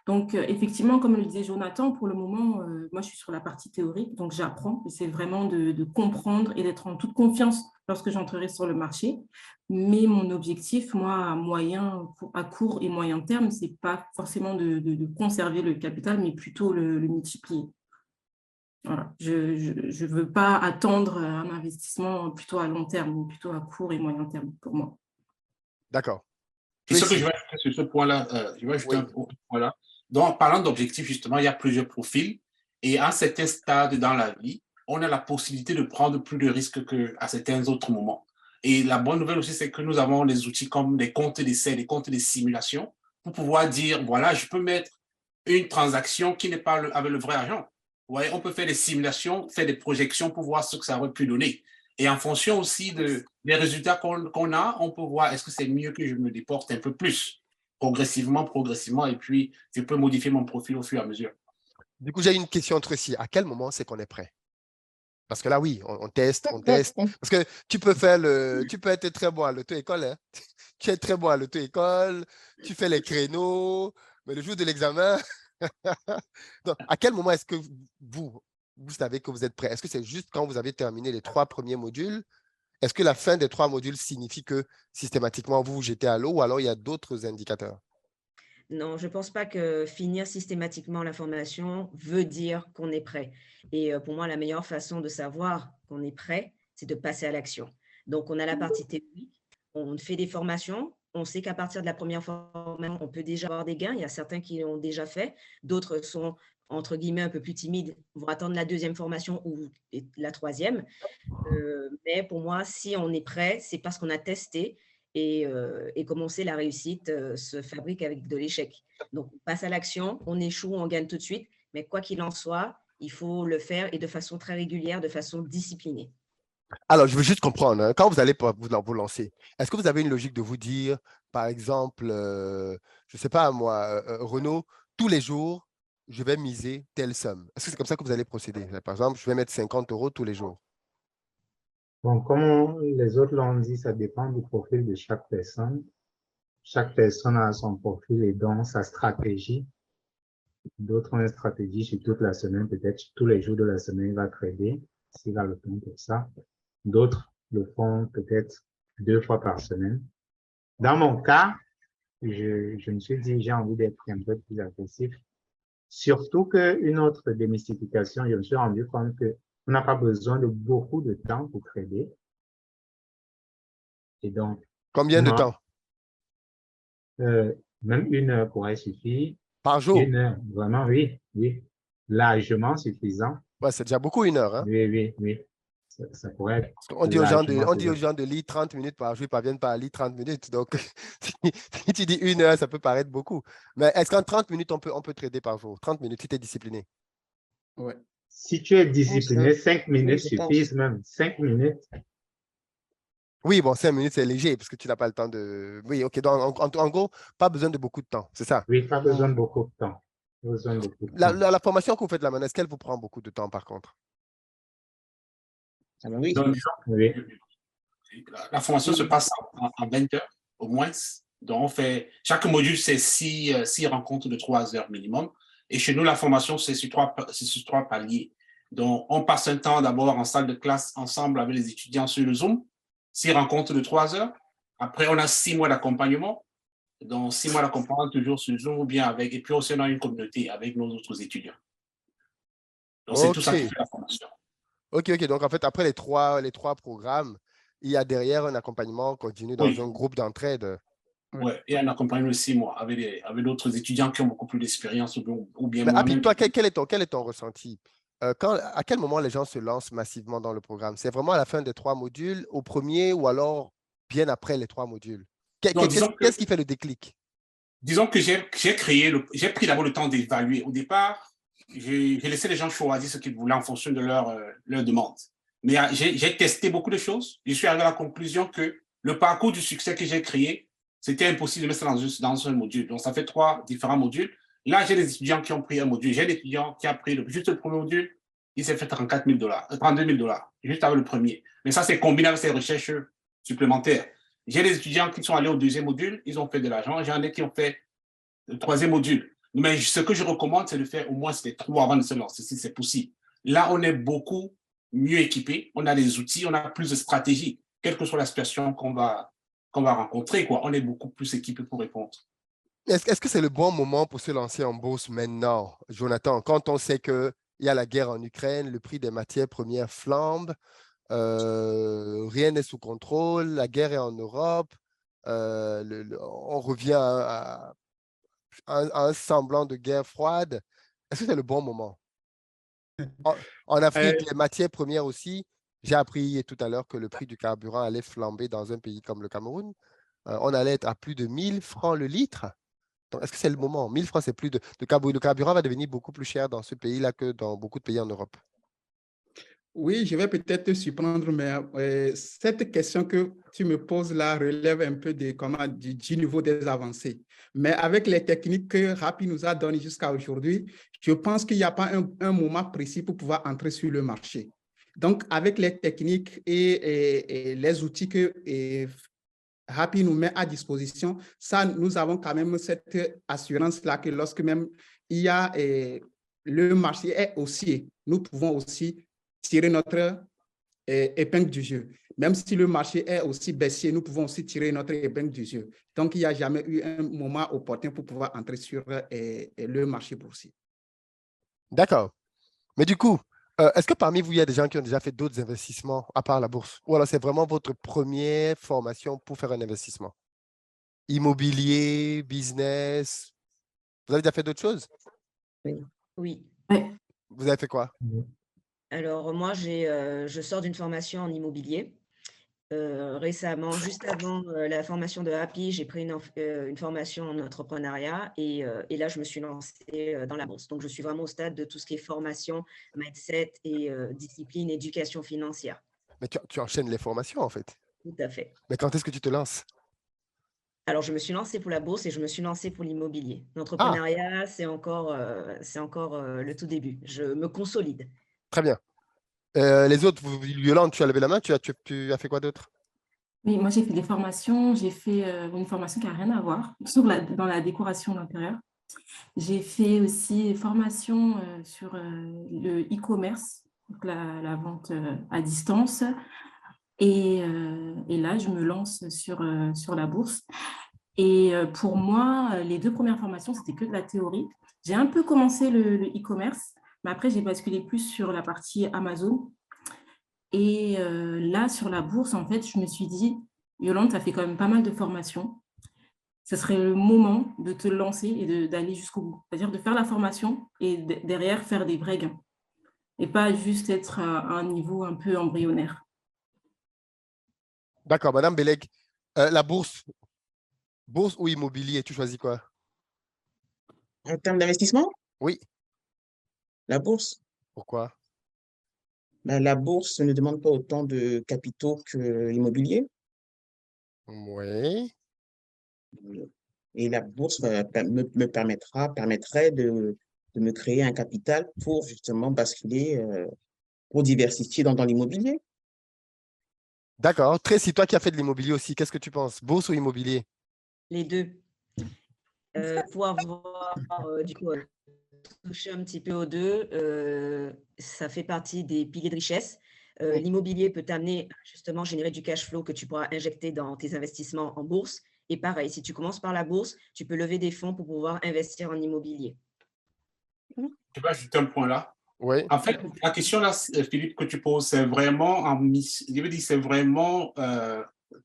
Donc, effectivement, comme le disait Jonathan, pour le moment, moi, je suis sur la partie théorique, donc j'apprends. C'est vraiment de comprendre et d'être en toute confiance lorsque j'entrerai sur le marché. Mais mon objectif, moi, à court et moyen terme, c'est pas forcément de conserver le capital, mais plutôt le multiplier. Voilà. Je ne veux pas attendre un investissement plutôt à long terme, mais plutôt à court et moyen terme pour moi. D'accord. Et ce que Tracy. je vais ajouter sur ce point-là, je vais ajouter Oui. un point-là. Donc, en parlant d'objectifs, justement, il y a plusieurs profils. Et à certains stades dans la vie, on a la possibilité de prendre plus de risques qu'à certains autres moments. Et la bonne nouvelle aussi, c'est que nous avons des outils comme des comptes d'essai, des comptes de simulation, pour pouvoir dire, voilà, je peux mettre une transaction qui n'est pas avec le vrai argent. Vous voyez, on peut faire des simulations, faire des projections pour voir ce que ça aurait pu donner. Et en fonction aussi des résultats qu'on a, on peut voir est-ce que c'est mieux que je me déporte un peu plus, progressivement, et puis je peux modifier mon profil au fur et à mesure. Du coup, j'ai une question, Tracy. À quel moment c'est qu'on est prêt? Parce que là, oui, on teste, on teste. Parce que tu peux être très bon à l'auto-école. Hein? Tu es très bon à l'auto-école, tu fais les créneaux, mais le jour de l'examen, donc, à quel moment est-ce que vous savez que vous êtes prêt? Est-ce que c'est juste quand vous avez terminé les 3 premiers modules? Est-ce que la fin des 3 modules signifie que systématiquement vous vous jetez à l'eau ou alors il y a d'autres indicateurs? Non, je ne pense pas que finir systématiquement la formation veut dire qu'on est prêt. Et pour moi, la meilleure façon de savoir qu'on est prêt, c'est de passer à l'action. Donc, on a la partie théorique, on fait des formations, on sait qu'à partir de la première formation, on peut déjà avoir des gains. Il y a certains qui l'ont déjà fait, d'autres sont, entre guillemets, un peu plus timides, vont attendre la deuxième formation ou la troisième. Mais pour moi, si on est prêt, c'est parce qu'on a testé. Et comme on sait, la réussite se fabrique avec de l'échec. Donc, on passe à l'action, on échoue, on gagne tout de suite. Mais quoi qu'il en soit, il faut le faire et de façon très régulière, de façon disciplinée. Alors, je veux juste comprendre, hein, quand vous allez vous lancer, est-ce que vous avez une logique de vous dire, par exemple, je ne sais pas moi, Renaud, tous les jours, je vais miser telle somme. Est-ce que c'est comme ça que vous allez procéder? Par exemple, je vais mettre 50 € tous les jours. Bon, comme les autres l'ont dit, ça dépend du profil de chaque personne. Chaque personne a son profil et donc sa stratégie. D'autres ont une stratégie sur toute la semaine, peut-être tous les jours de la semaine, il va trader, s'il a le temps pour ça. D'autres le font peut-être 2 fois par semaine. Dans mon cas, je me suis dit, j'ai envie d'être un peu plus agressif. Surtout qu'une autre démystification, je me suis rendu compte qu'on n'a pas besoin de beaucoup de temps pour trader. Et donc, Combien de temps? même 1 heure pourrait suffire. Par jour? 1 heure, vraiment, oui, largement suffisant. Ouais, c'est déjà beaucoup 1 heure. Hein? Oui. ça pourrait être On dit aux gens largement de lire 30 minutes par jour, ils ne parviennent pas à lire 30 minutes. Donc, si tu dis 1 heure, ça peut paraître beaucoup. Mais est-ce qu'en 30 minutes, on peut trader par jour? 30 minutes, si tu es discipliné. Ouais. Si tu es discipliné, 5 minutes je pense. suffisent même. 5 minutes. Oui, bon, 5 minutes, c'est léger parce que tu n'as pas le temps de. Oui, OK. Donc, en gros, pas besoin de beaucoup de temps. C'est ça. Oui, pas besoin de beaucoup de temps. Pas besoin de beaucoup de La, temps. la- la formation que vous faites là maintenant, est-ce qu'elle vous prend beaucoup de temps par contre? Ah ben oui. Donc, disons, Oui. la formation se passe en 20 heures au moins. Donc, on fait, chaque module, c'est 6 rencontres de 3 heures minimum. Et chez nous, la formation, c'est sur 3 paliers. Donc, on passe un temps d'abord en salle de classe ensemble avec les étudiants sur le Zoom, 6 rencontres de 3 heures. Après, on a 6 mois d'accompagnement. Donc, 6 mois d'accompagnement toujours sur le Zoom ou bien avec, et puis aussi, on a une communauté avec nos autres étudiants. Donc, c'est tout ça qui OK. fait la formation. OK. Donc, en fait, après les trois programmes, il y a derrière un accompagnement continu dans Oui. un groupe d'entraide. Ouais, et un accompagnement de 6 mois avec d'autres étudiants qui ont beaucoup plus d'expérience ou bien Mais Happy, moi-même. toi, quel est ton ressenti? À quel moment les gens se lancent massivement dans le programme? C'est vraiment à la fin des 3 modules, au premier ou alors bien après les 3 modules? Non, Qu'est-ce qui fait le déclic? disons que j'ai pris d'abord le temps d'évaluer. Au départ, j'ai laissé les gens choisir ce qu'ils voulaient en fonction de leur demande. Mais j'ai testé beaucoup de choses. Je suis arrivé à la conclusion que le parcours du succès que j'ai créé, c'était impossible de mettre ça dans un module. Donc, ça fait 3 différents modules. Là, j'ai des étudiants qui ont pris un module. J'ai des étudiants qui ont pris juste le premier module. Il s'est fait $32,000, juste avec le premier. Mais ça, c'est combiné avec ses recherches supplémentaires. J'ai des étudiants qui sont allés au 2e module, ils ont fait de l'argent. J'en ai qui ont fait le 3e module. Mais ce que je recommande, c'est de faire au moins ces 3 avant de se lancer, si c'est possible. Là, on est beaucoup mieux équipé, on a des outils, on a plus de stratégies, quelle que soit la situation qu'on va rencontrer, quoi. On est beaucoup plus équipé pour répondre. Est-ce que c'est le bon moment pour se lancer en bourse maintenant, Jonathan, quand on sait qu'il y a la guerre en Ukraine, le prix des matières premières flambe, rien n'est sous contrôle, la guerre est en Europe, on revient à un semblant de guerre froide. Est-ce que c'est le bon moment? En Afrique, les matières premières aussi, j'ai appris tout à l'heure que le prix du carburant allait flamber dans un pays comme le Cameroun. On allait être à plus de 1000 francs le litre. Donc, est-ce que c'est le moment? 1000 francs, c'est plus de... Le carburant va devenir beaucoup plus cher dans ce pays-là que dans beaucoup de pays en Europe. Oui, je vais peut-être te surprendre, mais cette question que tu me poses là relève un peu du niveau des avancées. Mais avec les techniques que Happy nous a données jusqu'à aujourd'hui, je pense qu'il n'y a pas un moment précis pour pouvoir entrer sur le marché. Donc, avec les techniques et les outils que Happy nous met à disposition, ça, nous avons quand même cette assurance-là que lorsque même il y a le marché est haussier, nous pouvons aussi tirer notre épingle du jeu. Même si le marché est aussi baissier, nous pouvons aussi tirer notre épingle du jeu. Donc, il n'y a jamais eu un moment opportun pour pouvoir entrer sur le marché boursier. D'accord. Mais du coup, est-ce que parmi vous, il y a des gens qui ont déjà fait d'autres investissements à part la bourse? Ou alors c'est vraiment votre première formation pour faire un investissement? Immobilier, business? Vous avez déjà fait d'autres choses? Oui. Vous avez fait quoi? Alors, moi, je sors d'une formation en immobilier. Récemment, juste avant la formation de Happy, j'ai pris une formation en entrepreneuriat et là, je me suis lancée dans la bourse. Donc, je suis vraiment au stade de tout ce qui est formation, mindset et discipline, éducation financière. Mais tu enchaînes les formations, en fait. Tout à fait. Mais quand est-ce que tu te lances? Alors, je me suis lancée pour la bourse et je me suis lancée pour l'immobilier. L'entrepreneuriat, c'est encore le tout début. Je me consolide. Très bien. Les autres, Yolande, tu as levé la main, tu as fait quoi d'autre? Oui, moi, j'ai fait des formations. J'ai fait une formation qui n'a rien à voir dans la décoration d'intérieur. J'ai fait aussi des formations sur le e-commerce, donc la vente à distance. Et là, je me lance sur la bourse. Et pour moi, les 2 premières formations, c'était que de la théorie. J'ai un peu commencé le e-commerce, mais après, j'ai basculé plus sur la partie Amazon. Et là, sur la bourse, en fait, je me suis dit, Yolande, tu as fait quand même pas mal de formations. Ce serait le moment de te lancer et d'aller jusqu'au bout. C'est-à-dire de faire la formation et derrière, faire des vrais gains. et pas juste être à un niveau un peu embryonnaire. D'accord, Madame Beleg, la bourse ou immobilier, tu choisis quoi? En termes d'investissement, Oui, la bourse, pourquoi? ben, la bourse ne demande pas autant de capitaux que l'immobilier. Oui. Et la bourse permettrait de me créer un capital pour justement basculer, pour diversifier dans l'immobilier. D'accord. Tracy, toi qui as fait de l'immobilier aussi, qu'est-ce que tu penses? Bourse ou immobilier? Les deux. Pour avoir du coup touché un petit peu aux deux, ça fait partie des piliers de richesse. Oui. L'immobilier peut t'amener justement générer du cash flow que tu pourras injecter dans tes investissements en bourse. Et pareil, si tu commences par la bourse, tu peux lever des fonds pour pouvoir investir en immobilier. Je vais ajouter un point là. Oui. En fait, la question là, Philippe, que tu poses, c'est vraiment, je veux dire, c'est vraiment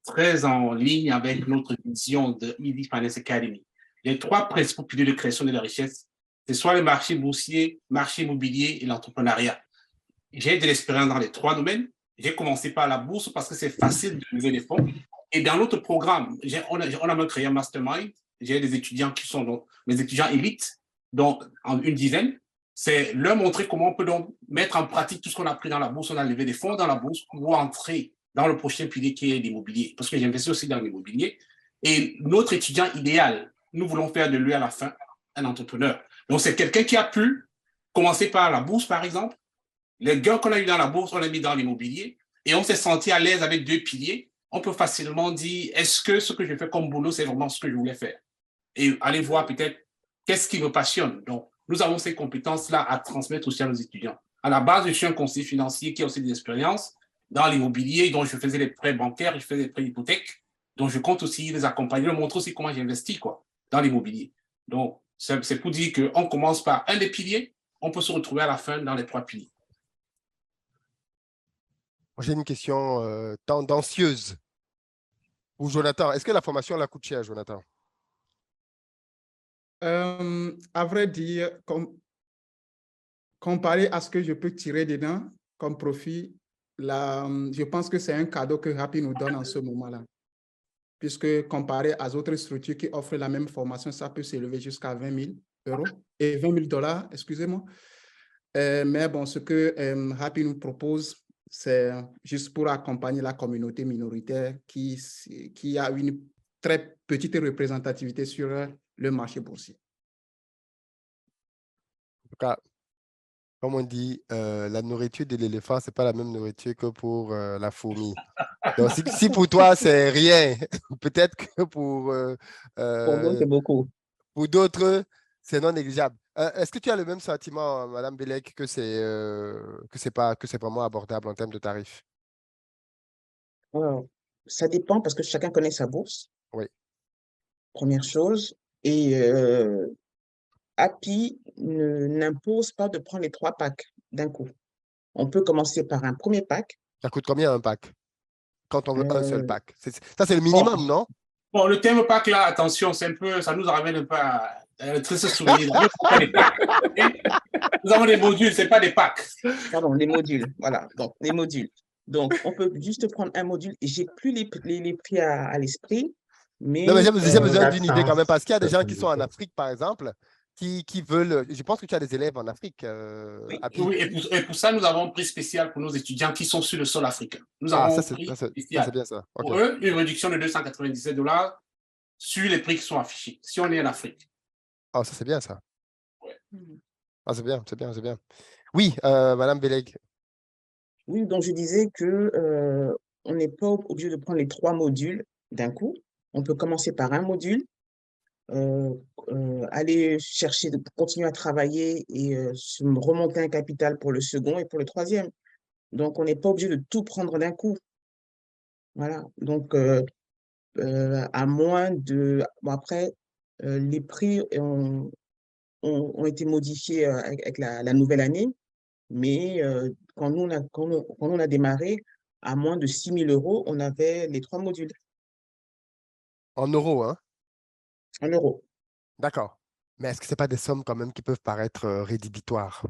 très en ligne avec notre vision de Easy Finance Academy. Les trois principaux piliers de création de la richesse, c'est soit le marché boursier, marché immobilier et l'entrepreneuriat. J'ai de l'expérience dans les trois domaines. J'ai commencé par la bourse parce que c'est facile de lever des fonds. Et dans notre programme, on a même créé un mastermind. J'ai des étudiants qui sont donc mes étudiants élites, donc en une dizaine. C'est leur montrer comment on peut donc mettre en pratique tout ce qu'on a appris dans la bourse. On a levé des fonds dans la bourse pour entrer dans le prochain pilier qui est l'immobilier. Parce que j'investis aussi dans l'immobilier. Et notre étudiant idéal, nous voulons faire de lui à la fin un entrepreneur. Donc, c'est quelqu'un qui a pu commencer par la bourse, par exemple. Les gains qu'on a eu dans la bourse, on l'a mis dans l'immobilier et on s'est senti à l'aise avec deux piliers. On peut facilement dire, est-ce que ce que je fais comme boulot, c'est vraiment ce que je voulais faire? Et aller voir peut-être qu'est-ce qui me passionne. Donc, nous avons ces compétences-là à transmettre aussi à nos étudiants. À la base, je suis un conseiller financier qui a aussi des expériences dans l'immobilier, dont je faisais les prêts bancaires, je faisais des prêts hypothèques. Donc, je compte aussi les accompagner, leur montrer aussi comment j'investis dans l'immobilier. Donc, c'est pour dire qu'on commence par un des piliers, on peut se retrouver à la fin dans les trois piliers. J'ai une question tendancieuse pour Jonathan. Est-ce que la formation la coûte cher, Jonathan? À vrai dire, comparé à ce que je peux tirer dedans comme profit, je pense que c'est un cadeau que Happy nous donne en ce moment-là. Puisque comparé à d'autres structures qui offrent la même formation, ça peut s'élever jusqu'à 20 000 euros et 20 000 $, excusez-moi. Mais bon, ce que Happy nous propose, c'est juste pour accompagner la communauté minoritaire qui a une très petite représentativité sur le marché boursier. En tout cas, comme on dit, la nourriture de l'éléphant, ce n'est pas la même nourriture que pour la fourmi. Donc, si pour toi, c'est rien, peut-être que Pour nous, c'est beaucoup. pour d'autres, c'est non négligeable. Est-ce que tu as le même sentiment, Madame Belek, que c'est pas vraiment abordable en termes de tarifs? Alors, ça dépend parce que chacun connaît sa bourse, Oui. première chose. Et Happy n'impose pas de prendre les 3 packs d'un coup. On peut commencer par un premier pack. Ça coûte combien un pack quand on veut un seul Euh, pack? Ça, c'est le minimum, non? Bon, le thème pack là, attention, c'est un peu, ça nous ramène un peu à un triste souvenir. Nous, c'est pas des packs. Nous avons des modules, c'est pas des packs. Pardon, les modules. Voilà, donc les modules. Donc, on peut juste prendre un module. Et j'ai plus les prix à l'esprit, Non, mais mais j'ai besoin d'une idée quand même, parce qu'il y a des gens qui sont en 477. Afrique, par exemple, qui veulent. Je pense que tu as des élèves en Afrique, oui, Happy. Oui, et pour ça, nous avons un prix spécial pour nos étudiants qui sont sur le sol africain. Nous Ah, avons ça, un c'est prix ça, c'est spécial. bien ça. OK. Pour eux, une réduction de 297 $ sur les prix qui sont affichés, si on est en Afrique. Ah, ça, c'est bien ça. Mhm. Ah, c'est bien, c'est bien, c'est bien. Oui, Madame Beleg. Oui, donc je disais que on n'est pas obligé de prendre les 3 modules d'un coup. On peut commencer par un module, euh, aller chercher, continuer à travailler et remonter un capital pour le second et pour le troisième. Donc, on n'est pas obligé de tout prendre d'un coup. Voilà. Donc, à moins de... Bon, après, les prix ont été modifiés avec la nouvelle année, mais quand on a démarré, à moins de 6 000 euros, on avait les 3 modules En euros, hein? en euros. D'accord. Mais est-ce que ce pas des sommes quand même qui peuvent paraître rédhibitoires?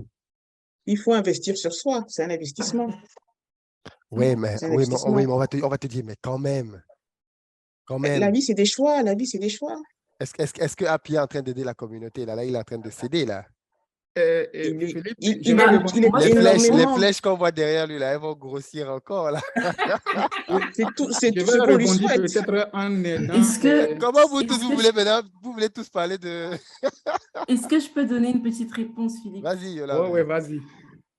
Il faut investir sur soi, c'est un investissement. Oui, mais, C'est un oui, mais, investissement. oui, mais on va te dire, mais quand même, quand La même. vie, c'est des choix. La vie, c'est des choix. Est-ce que Happy est en train d'aider la communauté? Là, il est en train de céder, là. Philippe, Il, je il vais aide, rebondir. il aide Les énormément. flèches qu'on voit derrière lui, là, elles vont grossir encore, là. C'est tout Je ce vais qu'on lui rebondir souhaite. peut-être en aidant. Est-ce que, Comment vous tous, est-ce vous que, voulez maintenant, vous voulez tous parler de... est-ce que je peux donner une petite réponse, Philippe? Vas-y, Oh, Yolande. oui, vas-y.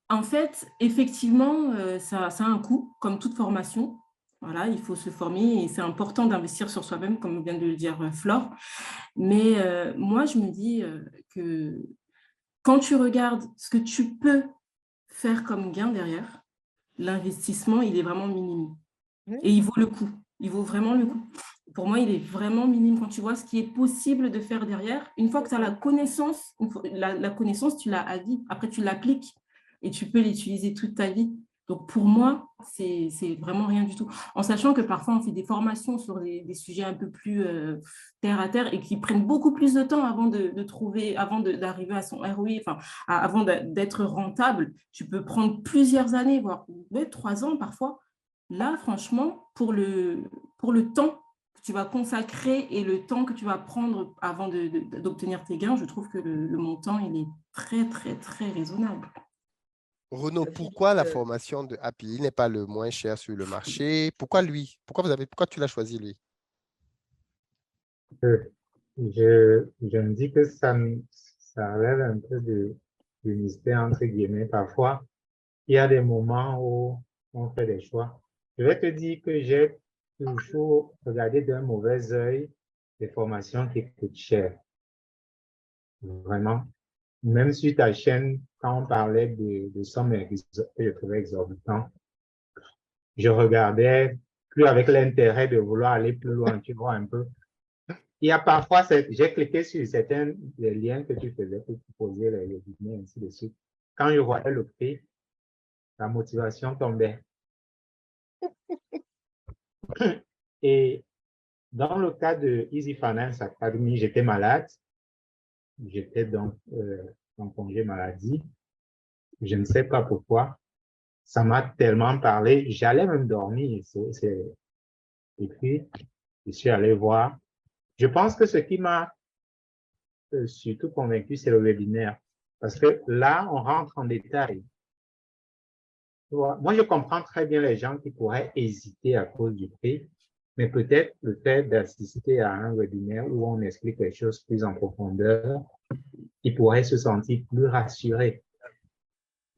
En fait, effectivement, ça a un coût, comme toute formation. Voilà, il faut se former et c'est important d'investir sur soi-même, comme vient de le dire Flore. Mais moi, je me dis que quand tu regardes ce que tu peux faire comme gain derrière, l'investissement, il est vraiment minime. Et il vaut le coup. Il vaut vraiment le coup. Pour moi, il est vraiment minime quand tu vois ce qui est possible de faire derrière. Une fois que tu as la connaissance, la connaissance, tu l'as à vie. Après, tu l'appliques et tu peux l'utiliser toute ta vie. Donc, pour moi, c'est vraiment rien du tout. En sachant que parfois, on fait des formations sur des sujets un peu plus terre à terre et qui prennent beaucoup plus de temps avant de trouver, avant d'arriver à son ROI, enfin, avant d'être rentable. Tu peux prendre plusieurs années, voire 3 ans parfois. Là, franchement, pour le temps que tu vas consacrer et le temps que tu vas prendre avant d'obtenir tes gains, je trouve que le montant, il est très, très, très raisonnable. Renaud, Philippe, pourquoi la formation de Happy il n'est pas le moins cher sur le marché? Pourquoi lui? Pourquoi tu l'as choisi, lui? Je me dis que ça relève un peu du mystère, entre guillemets. Parfois, il y a des moments où on fait des choix. Je vais te dire que j'ai toujours regardé d'un mauvais œil les formations qui coûtent cher. Vraiment. Même sur ta chaîne, quand on parlait de sommes que je trouvais exorbitantes, je regardais plus avec l'intérêt de vouloir aller plus loin, tu vois un peu. Il y a parfois, j'ai cliqué sur certains des liens que tu faisais pour proposer les liens, ainsi de suite. Quand je voyais le prix, la motivation tombait. Et dans le cas de Easy Finance Academy, j'étais malade. J'étais donc en congé maladie. Je ne sais pas pourquoi. Ça m'a tellement parlé. J'allais même dormir. Et puis, je suis allé voir. Je pense que ce qui m'a surtout convaincu, c'est le webinaire. Parce que là, on rentre en détail. Moi, je comprends très bien les gens qui pourraient hésiter à cause du prix, mais peut-être le fait d'assister à un webinaire où on explique les choses plus en profondeur, ils pourraient se sentir plus rassurés.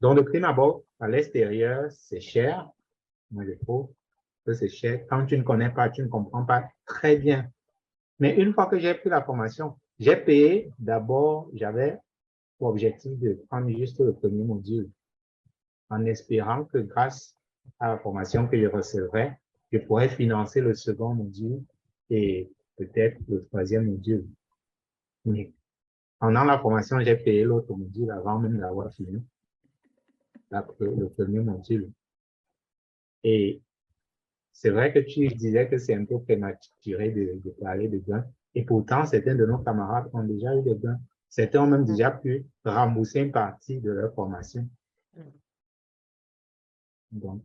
Donc, de prime abord, à l'extérieur, c'est cher. Moi, je trouve que c'est cher. Quand tu ne connais pas, tu ne comprends pas très bien. Mais une fois que j'ai pris la formation, j'ai payé. D'abord, j'avais pour objectif de prendre juste le premier module, en espérant que grâce à la formation que je recevrai, je pourrais financer le second module et peut-être le troisième module. Mais pendant la formation, j'ai payé l'autre module avant même d'avoir fini le premier module. Et c'est vrai que tu disais que c'est un peu prématuré de parler de gains. Et pourtant, certains de nos camarades ont déjà eu des gains. Certains ont même déjà pu rembourser une partie de leur formation. Donc,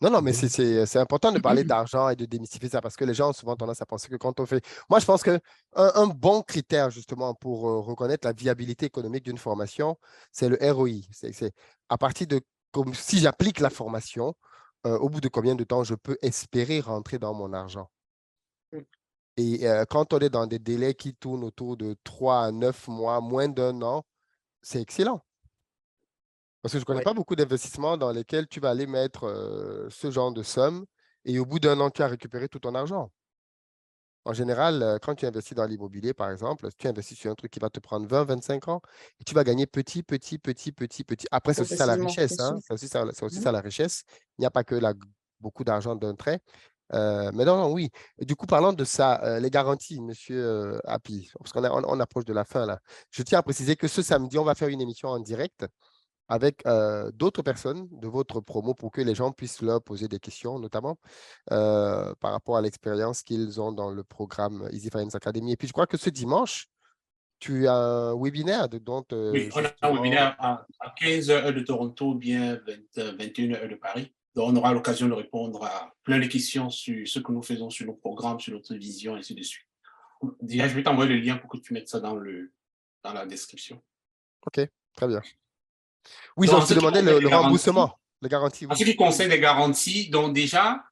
Non, mais c'est important de parler d'argent et de démystifier ça parce que les gens ont souvent tendance à penser que quand on fait... Moi, je pense qu'un bon critère justement pour reconnaître la viabilité économique d'une formation, c'est le ROI. C'est à partir de... Comme, si j'applique la formation, au bout de combien de temps je peux espérer rentrer dans mon argent. Et quand on est dans des délais qui tournent autour de 3 à 9 mois, moins d'1 an, c'est excellent. Parce que je ne connais pas beaucoup d'investissements dans lesquels tu vas aller mettre ce genre de somme et au bout d'1 an, tu as récupéré tout ton argent. En général, quand tu investis dans l'immobilier, par exemple, tu investis sur un truc qui va te prendre 20, 25 ans et tu vas gagner petit. Après, c'est aussi ça la richesse. Hein? C'est aussi ça la richesse. Il n'y a pas que beaucoup d'argent d'un trait. Mais non, oui. Et du coup, parlant de ça, les garanties, monsieur Happy, parce qu'on approche de la fin là. Je tiens à préciser que ce samedi, on va faire une émission en direct avec d'autres personnes de votre promo pour que les gens puissent leur poser des questions, notamment par rapport à l'expérience qu'ils ont dans le programme Easy Finance Academy. Et puis, je crois que ce dimanche, tu as un webinaire dont Oui, on a un justement... webinaire à 15 heures de Toronto, ou bien 21 heures de Paris. Donc, on aura l'occasion de répondre à plein de questions sur ce que nous faisons, sur nos programmes, sur notre vision, et ainsi de suite. Déjà, je vais t'envoyer le lien pour que tu mettes ça dans la description. OK, très bien. Oui, Donc, je te demandais le remboursement, les garanties. En Oui. ce qui concerne les garanties, donc déjà,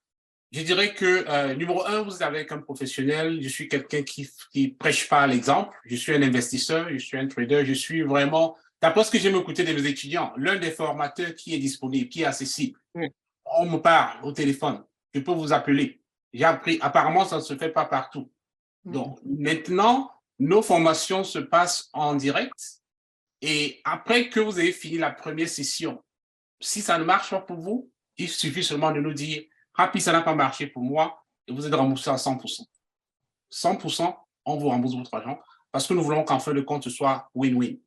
je dirais que numéro un, vous êtes avec un professionnel. Je suis quelqu'un qui prêche pas l'exemple. Je suis un investisseur, je suis un trader. Je suis vraiment, d'après ce que j'aime écouter de mes étudiants, l'un des formateurs qui est disponible, qui est accessible. On me parle au téléphone. Je peux vous appeler. J'ai appris. Apparemment, ça ne se fait pas partout. Donc, maintenant, nos formations se passent en direct. Et après que vous avez fini la première session, si ça ne marche pas pour vous, il suffit seulement de nous dire « Happy, ça n'a pas marché pour moi » et vous êtes remboursé à 100%. 100%, on vous rembourse votre argent parce que nous voulons qu'en fin de compte, ce soit win-win.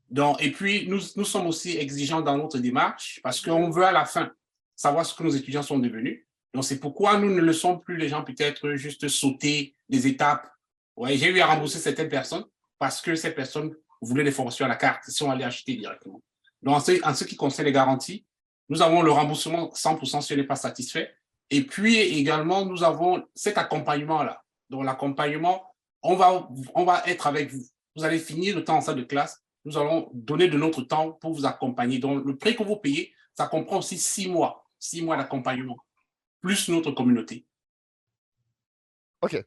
Donc, et puis, nous sommes aussi exigeants dans notre démarche parce qu'on veut à la fin savoir ce que nos étudiants sont devenus. Donc, c'est pourquoi nous ne laissons plus les gens peut-être juste sauter des étapes. Ouais, j'ai eu à rembourser certaines personnes parce que ces personnes voulaient des formations à la carte, ils sont allés acheter directement. Donc, en ce qui concerne les garanties, nous avons le remboursement 100% si on n'est pas satisfait. Et puis également, nous avons cet accompagnement-là. Donc, l'accompagnement, on va être avec vous. Vous allez finir le temps en salle de classe. Nous allons donner de notre temps pour vous accompagner. Donc, le prix que vous payez, ça comprend aussi 6 mois d'accompagnement, plus notre communauté. OK.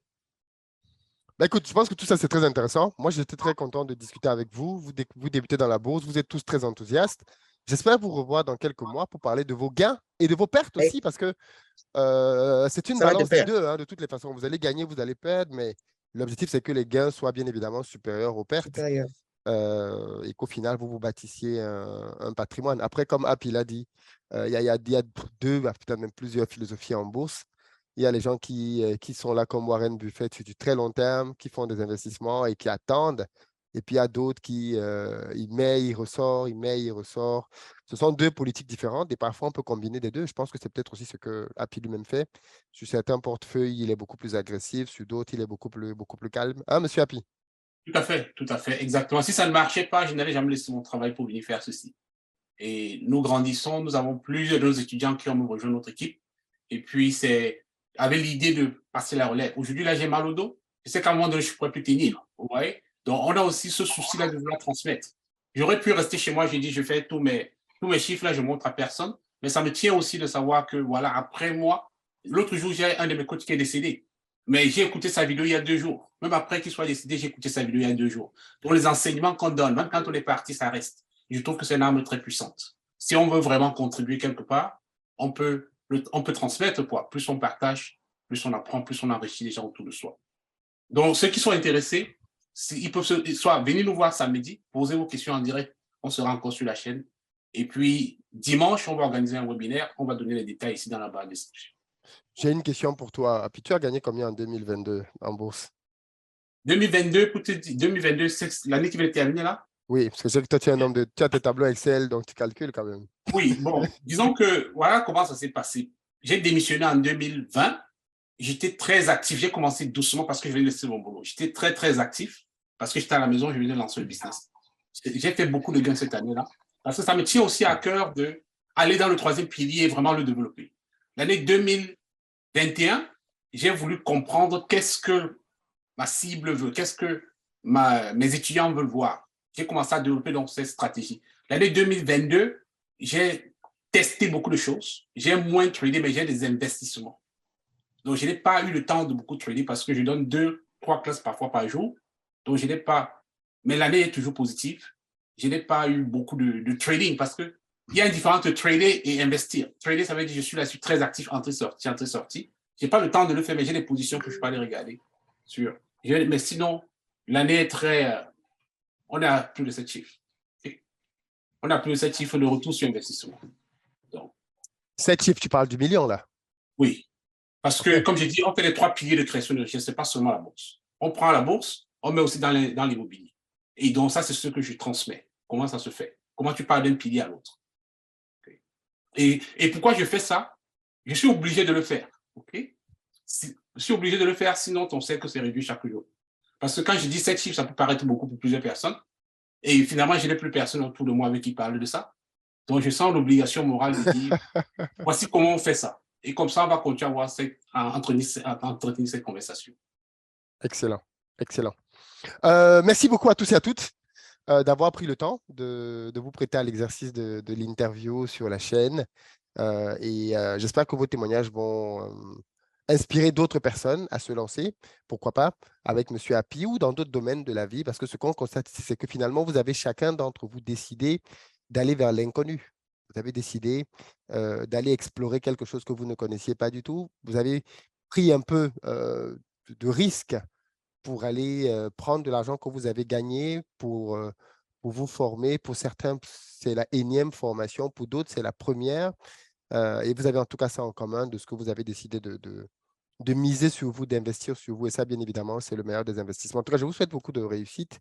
Ben écoute, je pense que tout ça, c'est très intéressant. Moi, j'étais très content de discuter avec vous. Vous débutez dans la bourse, vous êtes tous très enthousiastes. J'espère vous revoir dans quelques mois pour parler de vos gains et de vos pertes aussi, parce que c'est une Ça va de balance des pair. deux, hein, de toutes les façons. Vous allez gagner, vous allez perdre, mais l'objectif, c'est que les gains soient bien évidemment supérieurs aux pertes Supérieur. et qu'au final, vous vous bâtissiez un patrimoine. Après, comme Happy l'a dit, il y a deux, peut-être même plusieurs philosophies en bourse. Il y a les gens qui sont là comme Warren Buffett sur du très long terme, qui font des investissements et qui attendent. Et puis, il y a d'autres qui il met, il ressort, il met, il ressort. Ce sont deux politiques différentes et parfois, on peut combiner les deux. Je pense que c'est peut-être aussi ce que Happy lui-même fait. Sur certains portefeuilles, il est beaucoup plus agressif. Sur d'autres, il est beaucoup plus calme. Hein, monsieur Happy? Tout à fait, exactement. Si ça ne marchait pas, je n'allais jamais laisser mon travail pour venir faire ceci. Et nous grandissons, nous avons plusieurs de nos étudiants qui ont rejoint notre équipe. Et puis, c'est avec l'idée de passer la relève. Aujourd'hui, là, j'ai mal au dos. Je sais qu'à un moment donné, je ne pourrais plus tenir. Vous voyez? Donc, on a aussi ce souci-là de vouloir transmettre. J'aurais pu rester chez moi, j'ai dit, je fais tous mes chiffres, là, je ne montre à personne. Mais ça me tient aussi de savoir que, voilà, après moi, l'autre jour, j'ai un de mes coachs qui est décédé. Mais j'ai écouté sa vidéo il y a 2 jours. Même après qu'il soit décédé, j'ai écouté sa vidéo il y a 2 jours. Donc, les enseignements qu'on donne, même quand on est parti, ça reste. Je trouve que c'est une arme très puissante. Si on veut vraiment contribuer quelque part, on peut transmettre quoi. Plus on partage, plus on apprend, plus on enrichit les gens autour de soi. Donc, ceux qui sont intéressés, ils peuvent soit venir nous voir samedi, poser vos questions en direct, on sera encore sur la chaîne. Et puis, dimanche, on va organiser un webinaire, on va donner les détails ici dans la barre de description. J'ai une question pour toi. Puis tu as gagné combien en 2022 en bourse? 2022, pour te dire, 2022, c'est l'année qui va terminer là? Oui, parce que je sais que toi, tu as tes tableaux Excel, donc tu calcules quand même. Oui, bon, disons que voilà comment ça s'est passé. J'ai démissionné en 2020. J'étais très actif. J'ai commencé doucement parce que je venais de laisser mon boulot. J'étais très, très actif parce que j'étais à la maison, je venais de lancer le business. J'ai fait beaucoup de gains cette année-là parce que ça me tient aussi à cœur d'aller dans le troisième pilier et vraiment le développer. L'année 2021, j'ai voulu comprendre qu'est-ce que ma cible veut, qu'est-ce que mes étudiants veulent voir. J'ai commencé à développer donc cette stratégie. L'année 2022, j'ai testé beaucoup de choses. J'ai moins tradé, mais j'ai des investissements. Donc, je n'ai pas eu le temps de beaucoup trader parce que je donne 2-3 classes parfois par jour. Donc, je n'ai pas... Mais l'année est toujours positive. Je n'ai pas eu beaucoup de trading parce qu'il y a une différence entre trader et investir. Trader, ça veut dire que je suis là, je suis très actif, entrée-sortie, entrée-sortie. Je n'ai pas le temps de le faire, mais j'ai des positions que je peux aller regarder. Mais sinon, l'année est très... on a plus de 7 chiffres. On a plus de 7 chiffres de retour sur investissement. Donc, 7 chiffres, tu parles du million là? Oui. Parce que, comme j'ai dit, on fait les 3 piliers de création de richesse, ce n'est pas seulement la bourse. On prend la bourse, on met aussi dans l'immobilier. Et donc, ça, c'est ce que je transmets. Comment ça se fait? Comment tu parles d'un pilier à l'autre? Okay. Et pourquoi je fais ça? Je suis obligé de le faire. Okay? Je suis obligé de le faire, sinon on sait que c'est réduit chaque jour. Parce que quand je dis 7 chiffres, ça peut paraître beaucoup pour plusieurs personnes. Et finalement, je n'ai plus personne autour de moi avec qui parle de ça. Donc, je sens l'obligation morale de dire, voici comment on fait ça. Et comme ça, on va continuer à entretenir cette conversation. Excellent, excellent. Merci beaucoup à tous et à toutes d'avoir pris le temps de vous prêter à l'exercice de l'interview sur la chaîne. J'espère que vos témoignages vont inspirer d'autres personnes à se lancer, pourquoi pas, avec M. Happy ou dans d'autres domaines de la vie, parce que ce qu'on constate, c'est que finalement, vous avez chacun d'entre vous décidé d'aller vers l'inconnu. Vous avez décidé d'aller explorer quelque chose que vous ne connaissiez pas du tout. Vous avez pris un peu de risque pour aller prendre de l'argent que vous avez gagné pour vous former. Pour certains, c'est la énième formation. Pour d'autres, c'est la première. Et vous avez en tout cas ça en commun de ce que vous avez décidé de miser sur vous, d'investir sur vous. Et ça, bien évidemment, c'est le meilleur des investissements. En tout cas, je vous souhaite beaucoup de réussite.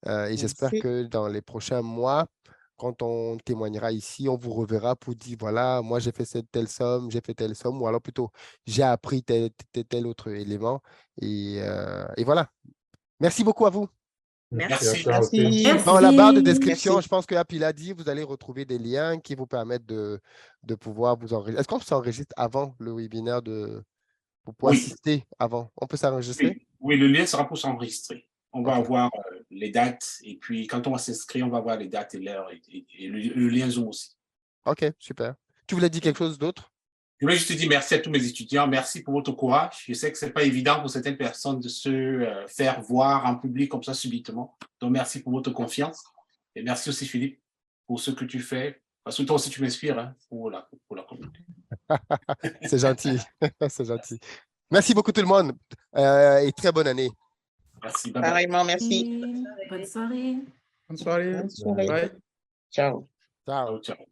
Et j'espère Merci. que dans les prochains mois, quand on témoignera ici, on vous reverra pour dire, voilà, moi j'ai fait telle somme, j'ai fait telle somme, ou alors plutôt, j'ai appris tel autre élément. Et voilà. Merci beaucoup à vous. Merci à Merci. toi aussi. Merci. Dans la barre de Merci. description, Merci. je pense que Happy l'a dit, vous allez retrouver des liens qui vous permettent de pouvoir vous enregistrer. Est-ce qu'on s'enregistre avant le webinaire pour pouvoir Oui, assister avant? On peut s'enregistrer? oui, le lien sera pour s'enregistrer. On va OK. avoir les dates et puis quand on va s'inscrire, on va voir les dates et l'heure et le lien Zoom aussi. OK, super. Tu voulais dire quelque chose d'autre? Je voulais juste te dire merci à tous mes étudiants. Merci pour votre courage. Je sais que ce n'est pas évident pour certaines personnes de se faire voir en public comme ça subitement. Donc, merci pour votre confiance. Et merci aussi, Philippe, pour ce que tu fais. Parce que toi aussi, tu m'inspires hein, pour la communauté. C'est gentil. C'est gentil. Merci beaucoup tout le monde et très bonne année. Merci. Bye bye. Pareillement, merci. Bonne soirée. Bonne soirée. Bonne soirée. Bye. Ciao. Ciao. Ciao.